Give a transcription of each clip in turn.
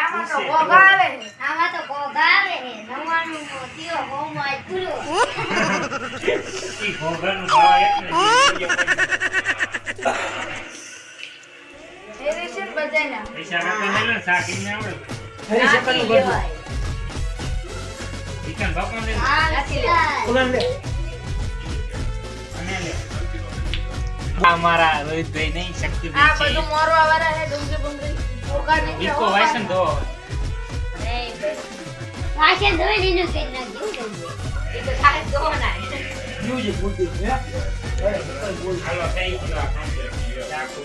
આમાં તો ગોગા આવે છે. આમાં તો ગોગા આવે છે. 99 નો થયો હોમવાય પૂરો. ઈ ભોગરનું ભાવ એક ને એ રીતે બધાના પૈસા કાકા મેલો ને સાકી ને આવડે હરી સેકન્ડ નું બધું ઈકન બાપા ને આ નથી લે. ઉલાન લે અને લે આ મારા રોહિતભાઈ નહીં આ શક્તિભાઈ છે બધું મોરવા વાળા છે ડુંગળી બંગળી ગોગા નહીં ઈકો વાયસન દો વાસણ ધોઈ દીધું કે નાખ્યું. એ તો થાય ધોવાના મ્યુઝિક મૂકી હે હાલો કઈ ગયો આ કામ ચાકુ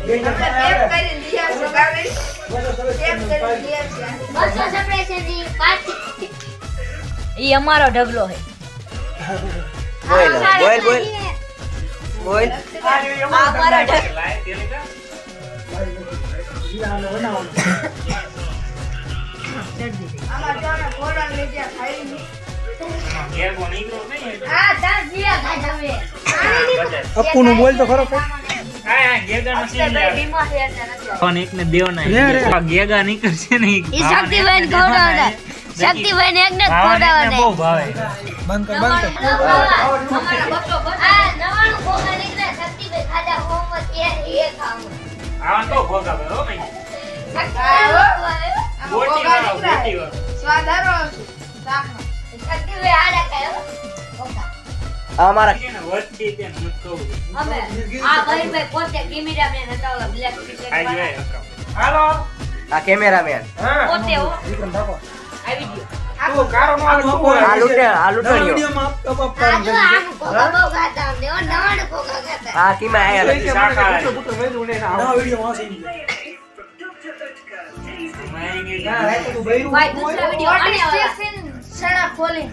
બેન આપણે ટેપ કરીને દિયા સગાવે ટેપ કરીને દિયા છે 200 સપ્રેશનની પાછી. ઈ અમારો ઢગલો છે. બોલ બોલ આ અમારો ઢગલો. લાય તેલ કા આમાં જોને ફોરન લઈ ગયા ખાઈ ની ઘેર કો નીકળો નહીં આ 10 દિયા ખાધા મે. અપ્પુ નું બોલ તો ખરો આ ગેગાનો સીન ભાઈ બીમાર છે એટલે નથી આવ્યો. પણ એકને દેવ ના આ ગેગા નીકળશે ને ઈ શક્તિભાઈ ખવડાવવાના. શક્તિભાઈ ને એકને જ ખવડાવવાના. બહુ ભાવે બંધ કર અમારા બચ્ચો આ 99 ગોગા નીકળે. શક્તિભાઈ ખાધા હોમવર્ક એ ખાવું. આવા તો ભોગા ભાઈ હો ભાઈ શક્તિભાઈ ગોટી વાળો ગોટી વાળો સ્વાદ હારો આવશે શાકનો આડા ખાયો ગોગા. અમારા એને વચ્ચે તે મત કહું અમે આ ભાઈ પોતે કેમેરામેન હતા ઓલા બ્લેક ટી-શર્ટ આઈ વાળા. જાય હાલો આ કેમેરામેન પોતે હો વિક્રમ ઠાકોર આવી ગયો. તું કારો નો આલો આ લૂંટણીઓ વિડિયો માં અપ અપ આ જો આનું ગોગા બહુ ખાતા અમને. 99 ગોગા ખાતા. આ કીમાં આયા નથી નવા વિડિયો માં આવશે ભાઈ દૂસરા વિડિયો આને વાળા. સણા ખોલી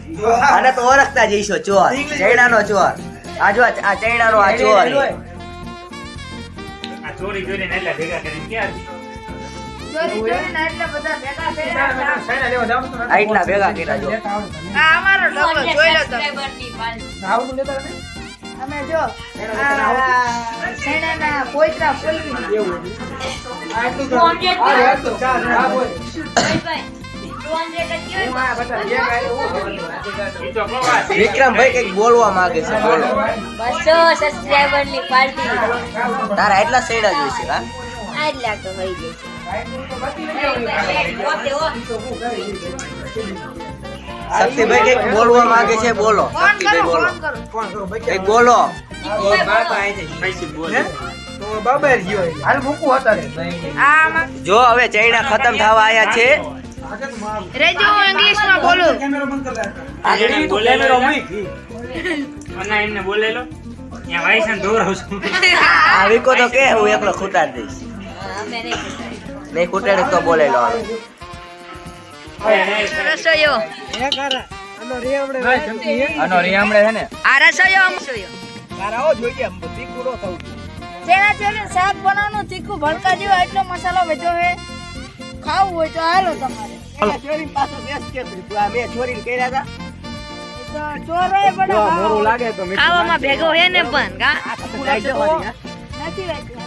આને તો ઓળખતા જઈશો ચોર ચૈણાનો ચોર આ જો આ ચૈણાનો આ ચોર આ ચોરી કરીને એટલે ભેગા કરીને ક્યાં ચોરી ચોરીને એટલે બધા ભેગા કર્યા સાઈના લેવા જાવ તો આટલા ભેગા કર્યા જો આ અમારો ઢગલો જોઈ લો તમે સબસ્ક્રાઇબરની પાર્ટી. આવતું લેતા ને અમે જો સેણાના પોઈત્રા ફોલવી એવું આ તો 200 આ યાર તો ચાર આ બોલ ભાઈ 200 જ કયો આ બધા બે ગાય ઈ તો પ્રવાસ વિક્રમભાઈ કઈક બોલવા માંગે છે બોલો 200 સબસ્ક્રાઇબરની પાર્ટી. તારા એટલા ચૈણા જોઈશે હા આટલા તો થઈ જશે. પોતે હો. શક્તિભાઈ કઈક બોલવા માંગે છે બોલો ફોન કરો શક્તિભાઈ બોલો ફોન કરો કોણ કરો ભાઈ કઈક બોલો પૈસા બોલ તો બાબા ગયો હાલ મૂકું અત્યારે આમાં જો હવે ચૈણા ખતમ થવા આયા છે રેજો હું ઇંગ્લિશમાં બોલું કેમેરો બંધ કર દે આગળ બોલેલો અને એમને બોલેલો ત્યાં વાયસન દોરાવ છું આ વિકો તો કે હું એકલો ખૂટાડ દઈશ અમે નહીં કરતા. નહીં ખૂટાડે તો બોલેલો રસોઈયો આનો રીયામડે છે ને આ રસોઈયો રસોઈયો. તારાઓ જોઈએ બધી પૂરો થવું ચેણા ચેણે શાક બનાવવાનું તીખું ભડકા જેવો એટલો મસાલો વેચો હે ખાવું હોય તો હાલો તમારે ચોરી પાછો કેસ કે તું આ મે ચોરી કર્યા હતા એ તો ચોર હોય પણ મોરું લાગે તો ખાવામાં ભેગો હે ને પણ કા નથી વેચ્યું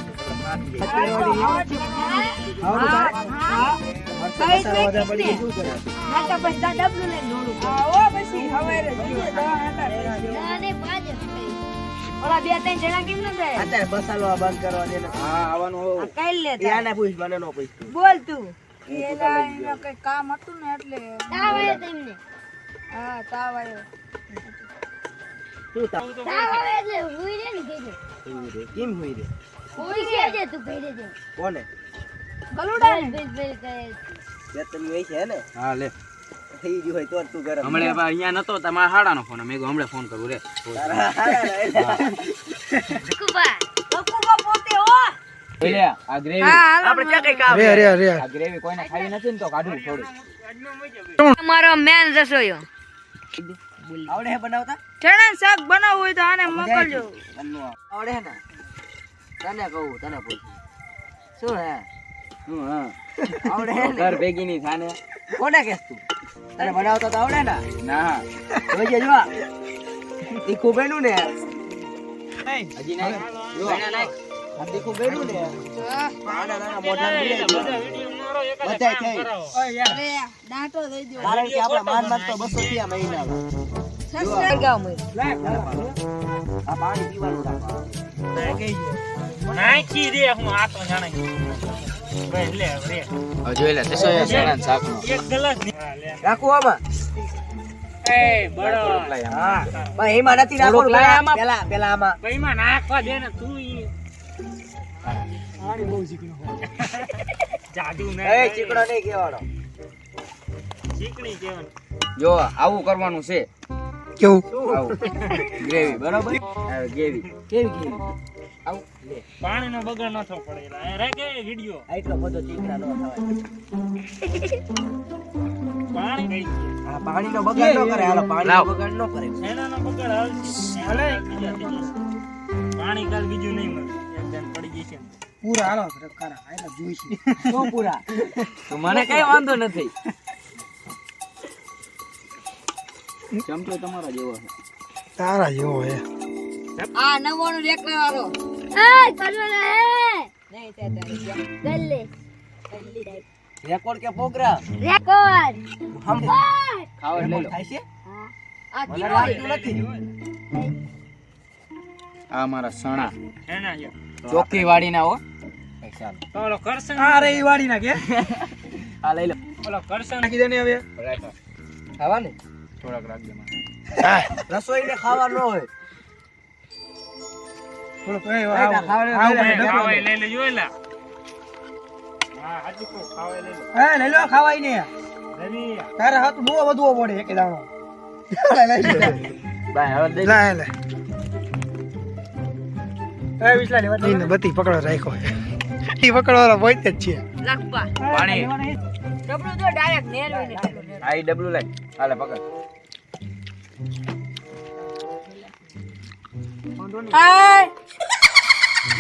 અત્યારે બસાલો બંધ કરવા દે હા આવવાનું યાને પૂછ બને નો પૂછ બોલ તું એનો કઈ કામ હતું ને એટલે તાવ આવે તેમને. હા તાવ આવ્યો તું તા તાવ આવે એટલે હુઈ રે ને કીધું. કેમ હોઈ રે હુઈ ગયા તું ભેડે દે. કોને ગલુડા ને બેલ બેલ કરે. બે તને હોય છે ને હા લે થઈ ગયું હોય તો તું ગરમ હમણે અહીંયા નતો તમારા હાડાનો ફોન મેં હમણે ફોન કરું રે કુબા. પોતે હો લે આ ગ્રેવી આપણે ક્યાં કઈ કામ આ ગ્રેવી કોઈને ખાવી નથી ને તો કાઢું થોડું અમારો મેન રસોઈયો. આવડે હે બનાવતા ચણા શાક બનાવવું હોય તો આને મોકલજો આવડે હે ને તને કહું તને પૂછ શું હે હું હા આવડે હે ને ઘર ભેગી ની થાને કોને કેસ તું તને બનાવતા તો આવડે ને ના જોઈ જો તીખું બન્યું ને હજી નહીં જો તીખું બન્યું ને આના નાના મોઢા એકાદા બધાય કામ થઈ. કરાવો. અરે દાંતો દઈ દો કારણ કે આપણે માન તો 200 રૂપિયા મહિનામાં. આ પાણી પીવાનું રાખવાનું. નાખી દે હું આ તો જાણે બસ લે રે જોઈ લે રસોઈયા સેણા ને શાકનો. એક ગ્લાસ ની- હા, લે. રાખું આમાં. એ બડો હા પણ એમાં નથી રાખવાનું. પેલા આમાં ભાઈમાં નાખવા દે ને તું ઈ જાદુ ને એ ચીકણો નહીં કહેવાનો. ચીકણી કેવાનું જો આવું કરવાનું છે. કેવું આવું ગ્રેવી બરોબર. ગ્રેવી કેવી આવું લે. પાણીનો બગાડ નતો પડેલા એ રે કે વિડિયો એટલો બધો ચીકણા ન થવાય. પાણી ગઈ આ પાણીનો બગાડ ન કરે. હાલો પાણીનો લાવ. બગાડ ન કરે. એનાનો બગાડ આવશે હાલે પાણી કાલ બીજું નહીં મળે એક દાન પડી જશે પૂરા હાલો કારા આયલા જોઈશે તો પૂરા. તો મને કઈ વાંધો નથી. ચમચો તમારો જેવો છે. તારા જેવો હે આ 99 રેકવે વાળો એ કલવા નહીં તે તારી ગલ્લે રેકોર્ડ કે પ્રોગ્રામ? રેકોર્ડ હમ ખાવા લઈ લો. થાય છે? આ મને કિલો લાગતું નથી. આ મારા સણા એના જો ચોખ્ખી વાડી ના હો. ચાલો તો ઓલો કરશન અરે ઈ વાડી નાખે આ લઈ લો. ઓલો કરશન નાખી દે ને હવે ખાવા ને થોડાક રાખજે મને. રસોઈને ખાવા ન હોય. થોડો કઈ ખાવાય લઈ લેજો એલા હા હાજી કો ખાવાય લઈ લો એ લઈ લો ખાવાય ને રવિ તારે હાથ બહુ વધવો પડે એક દાણો લઈ લે બાય હવે દઈ દે. લા લે એ વિસલા લેવા દે બતી પકડો રાખ્યો ઈ પકડવાળો પોઈન્ટ જ છે લાખબા પાણી ડબલું જો ડાયરેક્ટ નેરવી ને આ ઈ ડબલું લઈ. હાલે પકડ. હાય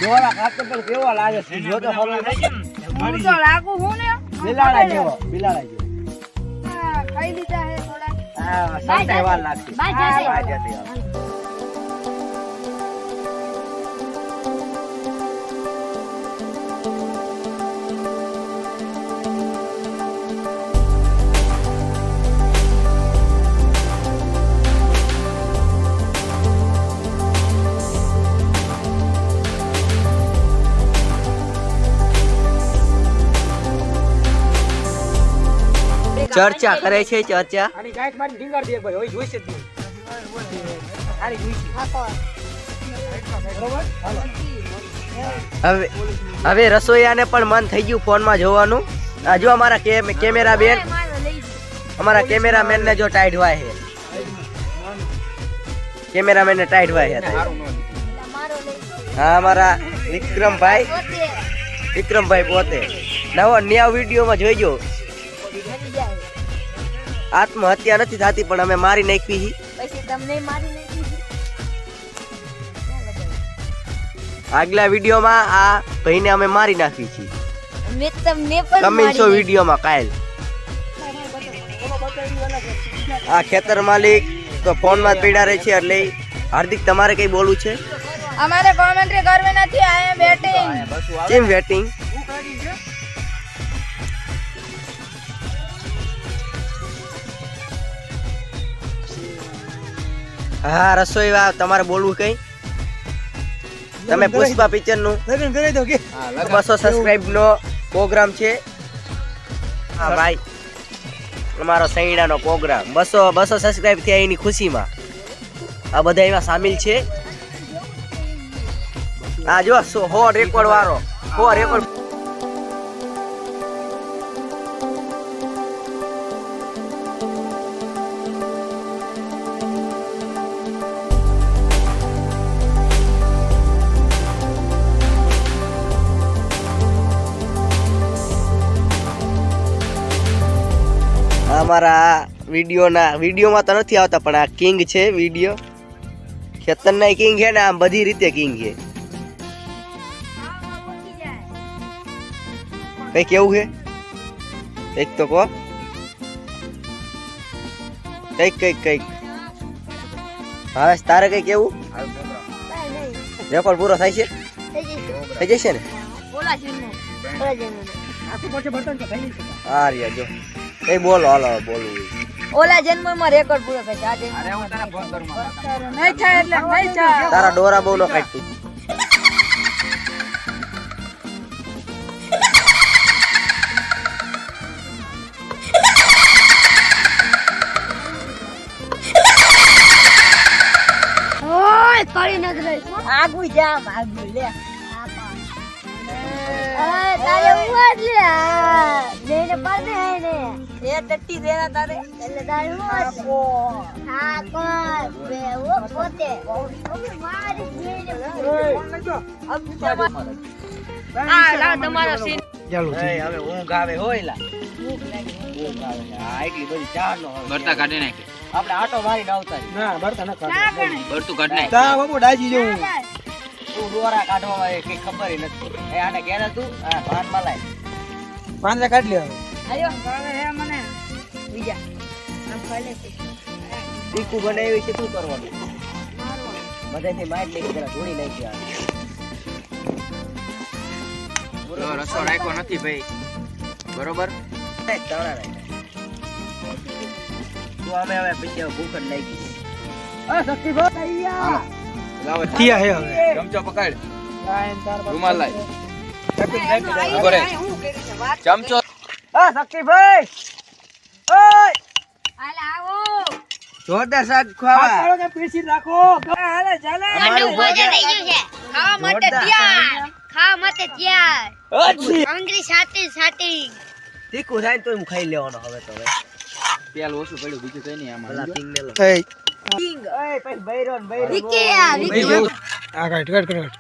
દોરા કાઢતો પણ કેવો લાગે છે. જો તો ખબર થઈ ગયું ને હું તો લાગુ હું ને બિલાડા જેવો. બિલાડા જેવો. હા, ખાઈ લીધા હે થોડા આ સાંતાય વાર લાગતી. બાય હા, જાતે. બાય જાતે આવે. ચર્ચા કરે છે ચર્ચા. આની ગાંઠ મારી ઢીંગાર દે ભાઈ હોય જોઈશે જ નહીં આની જોઈશે બરોબર હાલો હવે રસોઈયાને પણ મન થઈ ગયું ફોનમાં જોવાનું. આ જો અમારા કેમેરા બેન અમારા કેમેરામેન ને જો ટાઈટ વાય છે. કેમેરામેન ને ટાઈટ વાય છે. હા અમારા વિક્રમભાઈ પોતે નવો વિડીયોમાં જોઈજો. આત્મહત્યા નથી થતી પણ અમે મારી નાખી છે. પછી તમને મારી નાખી આગલા વિડીયોમાં આ ભાઈને અમે મારી નાખી છે. મેં તમને પણ કમિંગ વિડીયોમાં કાલ. આ ખેતર માલિક તો ફોનમાં જ પડ્યા રહે છે. એટલે હાર્દિક તમારે કઈ બોલવું છે? અમારે કોમેન્ટ્રી કરવી નથી આઈ એમ વેટિંગ કેમ વેટિંગ? હા રસોઈ તમારે બોલવું કઈ? તમે પુષ્પા પિક્ચર નું લગન કરી દો કે 200 સબસ્ક્રાઇબ નો પ્રોગ્રામ છે. હા ભાઈ અમારો સૈડા નો પ્રોગ્રામ 200 સબસ્ક્રાઇબ થયા એની ખુશીમાં આ બધા એમાં સામેલ છે. આ જો 100 રેકોર્ડ વાળો 100 રેકોર્ડ. અમારા વિડીયોમાં તો નથી આવતા પણ આ કિંગ છે. વિડીયો ખેતરના કિંગ છે ને આમ બધી રીતે કિંગ છે. કઈ કેવું છે કઈક તો કહો. કઈક હવે તારે કઈ કેવું? રેકોર્ડ પૂરો થાય છે? થઈ જશે ને? ઓલા જીનો આ રહ્યા જો એ બોલો હાલો બોલવું ઓલા જન્મમાં રેકોર્ડ પૂરો કરશે આજે અરે હું તને ફોન કરું મારા નહીં થાય એટલે નહીં થાય. તારા ડોરા બહુ ન કાઢતું ઓય કરી નજરે આગુ જામ આગુ લે તારે ઉવાડ લે લેને પડે હે ને એ ટટ્ટી દેના તારે એટલે તારે ઉવાડ હા કોણ બે ઓ પોતે મારી જીને આ લા તમારો સીન ચાલુ એ હવે ઊંઘ આવે હોય લા ઊંઘ આવે આ એટલી બધી ચાર નો બરતા કાઢી નાખે આપણે આટો મારીને આવતા રહીએ. ના બરતા ન બરતું કાઢ નાખ તા બાબુ ડાજી જેવું તું ડોરા કાઢવામાં કઈ ખબર નથી એ આને ઘેરે તું આ ભાનમાં લાય પાંદડા કાઢ લે હવે. આયો હવે હે મને બીજા આમ ફાલે છે ટીકું બનાવી છે શું કરવાનું બધાથી માર લઈ જરા ધોળી નાખી આ તો રસો રાખ્યો નથી ભાઈ બરોબર તાણા નાખ તું હવે પછી ભૂખ જ લાગી લાવો થયા હે હવે ચમચો પકડ રૂમાલ લાય ઉભો રે ચમચો આ શક્તિભાઈ ઓય હાલ આવો જોરદાર શાક ખાવા હાલે ચાલે ઠંડુ ભોજન થઈ ગયું છે ખાવા માટે તૈયાર ખાવા માટે તૈયાર અંગ્રેજી સાટી તીખું થાય ને તો હું ખાઈ લેવાનો હવે તો હવે તેલ ઓછું પડ્યું બીજું કઈ નહીં ભલા આમાં પિંગ ને લો એ કિંગ ઓય પછી બૈરો ને બૈરો વિકિયા આ કાઢ કાઢ કાઢ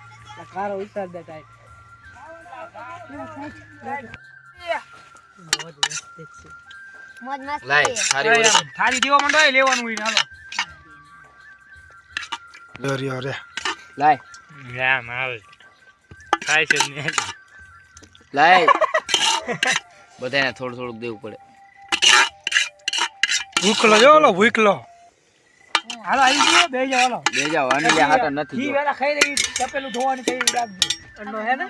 મોજ મસ્ત લાય સારી ઓળી. થાળી દેવા માંડો લેવાનું હોય હાલો લ્યો રે લાય રામ આવે ખાય છે ને લાય બધાને થોડું થોડુંક દેવું પડે ભૂખલો જો ઓલો ભૂખલો હાલો આવી ગયો બે જાવ હાલો બે જાવ અને લે હાટા નથી ઈ જો. વેલા ખાઈ રહી તપેલું ધોવાની થઈ રાખજો અન્નો હે ને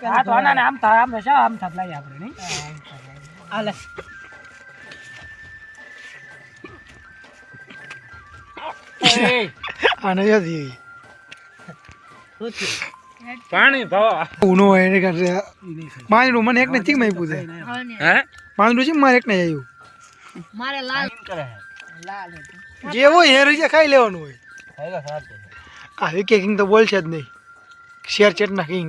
હા તો આના ને આમ થા આમ શા આમ થાપ લાવી આપણે નહીં હાલે આને યાદી પાણી ભાવ ઉનો એને કાઢે માંડું મને એકને ચીમ આપ્યું છે હે માંડું છે મારે એકને આવ્યું મારે લાલ જે હોય એ રીતે ખાઈ લેવાનું હોય આ વિકે કિંગ તો બોલશે જ નહીં શેર ચેટના કિંગ